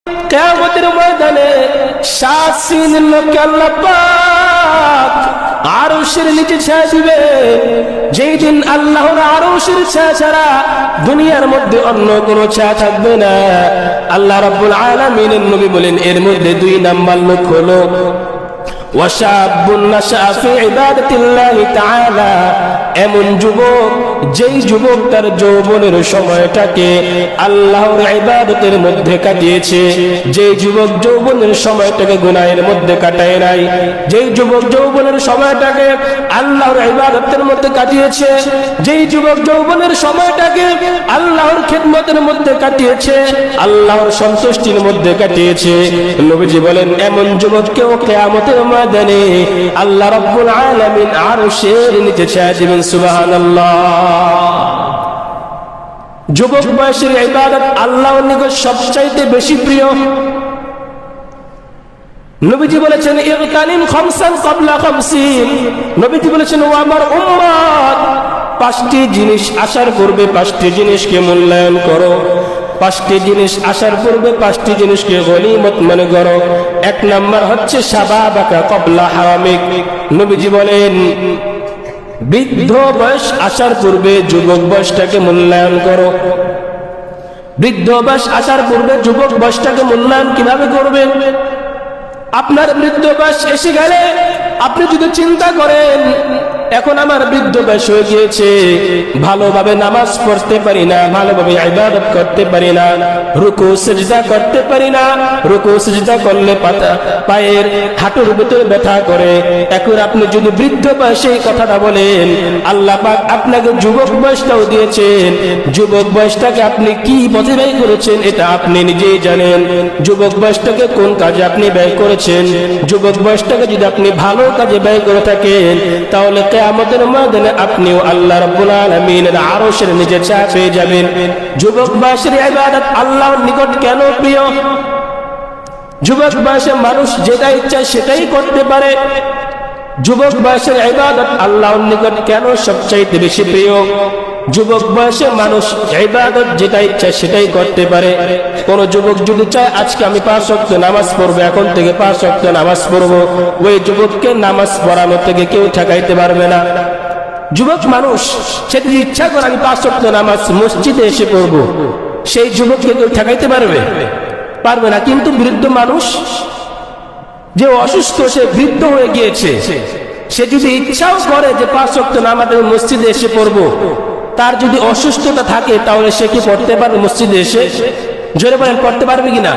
কিয়ামতের ময়দানে সাত শ্রেণীর লোককে আল্লাহ পাক আরশের নিচে ছায়া দিবে। যেই দিন আল্লাহর আরশের ছায়া ছাড়া দুনিয়ার মধ্যে অন্য কোনো ছায়া থাকবে না। আল্লাহ রাব্বুল আলামিনের নবী বলেন, এর মধ্যে 2 নাম্বার লোক হলো ওয়াশাবুন নাশা ফি ইবাদাতিল্লাহি তাআলা, এমন যুবক যেই যুবক তার যৌবনের সময়টাকে আল্লাহর ইবাদতের মধ্যে কাটিয়েছে, যেই যুবক যৌবনের সময়টাকে গুনাহের মধ্যে কাটায় নাই, যেই যুবক যৌবনের সময়টাকে আল্লাহর ইবাদতের মধ্যে কাটিয়েছে, যেই যুবক যৌবনের সময়টাকে আল্লাহর খিদমতের মধ্যে কাটিয়েছে, আল্লাহর সন্তুষ্টির মধ্যে কাটিয়েছে, নবীজি বলেন এমন যুবককেও কিয়ামতের ময়দানে আল্লাহ রাব্বুল আলামিন আরশের নিচে ছায়া দিবেন। সুবহানাল্লাহ। যুবক বয়সের ইবাদত আল্লাহর নিকট সবচাইতে বেশি প্রিয়। নবীজি বলেছেন ইগতানিম খামসান ক্বাবলা খামসিন, নবীজি বলেছেন ও আমার উম্মত, 5টি জিনিস আসার পূর্বে 5টি জিনিসকে মূল্যায়ন করো। 5টি জিনিস আসার পূর্বে 5টি জিনিসকে গনিমত মনে করো। 1 নাম্বার হচ্ছে শাবাবাকা ক্বাবলা হারামিক। নবীজি বলেন বৃদ্ধ বয়স আসার পূর্বে যুবক বয়সটাকে মূল্যায়ন করো। বৃদ্ধ বয়স আসার পূর্বে যুবক বয়সটাকে মূল্যায়ন কিভাবে করবেন? আপনার বৃদ্ধ বয়স এসে গেলে আপনি যদি চিন্তা করেন এখন আমার বৃদ্ধ বয়স হয়ে গিয়েছে, ভালোভাবে নামাজ পড়তে পারি না, ভালোভাবে ইবাদত করতে পারি না, রুকু সিজদা করতে পারি না, রুকু সিজদা করলে পায়ের হাঁটুর ভিতরে ব্যথা করে, এখন আপনি যদি বৃদ্ধ বয়সে এই কথাটা বলেন, আল্লাহ পাক আপনাকে যুবক বয়সটাও দিয়েছেন, যুবক বয়সটাকে আপনি কি পথে ব্যয় করেছেন এটা আপনি নিজেই জানেন। যুবক বয়সটাকে কোন কাজে আপনি ব্যয় করেছেন? যুবক বয়সটাকে যদি আপনি ভালো কাজে ব্যয় করে থাকেন তাহলে কিয়ামতের ময়দানে আপনিও আল্লাহ রাব্বুল আলামিনের আরশের নিচে ছায়া পেয়ে যাবেন। যুবক বয়সের ইবাদত আল্লাহর নিকট কেন প্রিয়? যুবক বয়সে মানুষ যেটা ইচ্ছা সেটাই করতে পারে। যুবক বয়সের ইবাদত আল্লাহর নিকট কেন সবচাইতে বেশি প্রিয়? যুবক বয়সে মানুষ ইবাদত যেটা ইচ্ছা সেটাই করতে পারে। কোন যুবক যদি চায় আজকে আমি 5 ওয়াক্ত নামাজ পড়বো, এখন থেকে 5 ওয়াক্ত নামাজ পড়বো, ওই যুবককে নামাজ পড়ানো থেকে কেউ ঠেকাইতে পারবে না। যুবক মানুষ সে যদি ইচ্ছা করে আমি 5 ওয়াক্ত নামাজ মসজিদে এসে পড়বো, সেই যুবককে কেউ ঠেকাইতে পারবে না। কিন্তু বৃদ্ধ মানুষ যে অসুস্থ, সে বৃদ্ধ হয়ে গিয়েছে, সে যদি ইচ্ছাও করে যে 5 ওয়াক্ত নামাজ মসজিদে এসে পড়বো, তার যদি অসুস্থতা থাকে তাহলে সে কি পড়তে পারবে মসজিদে এসে? জোরে বলেন, পড়তে পারবে কিনা?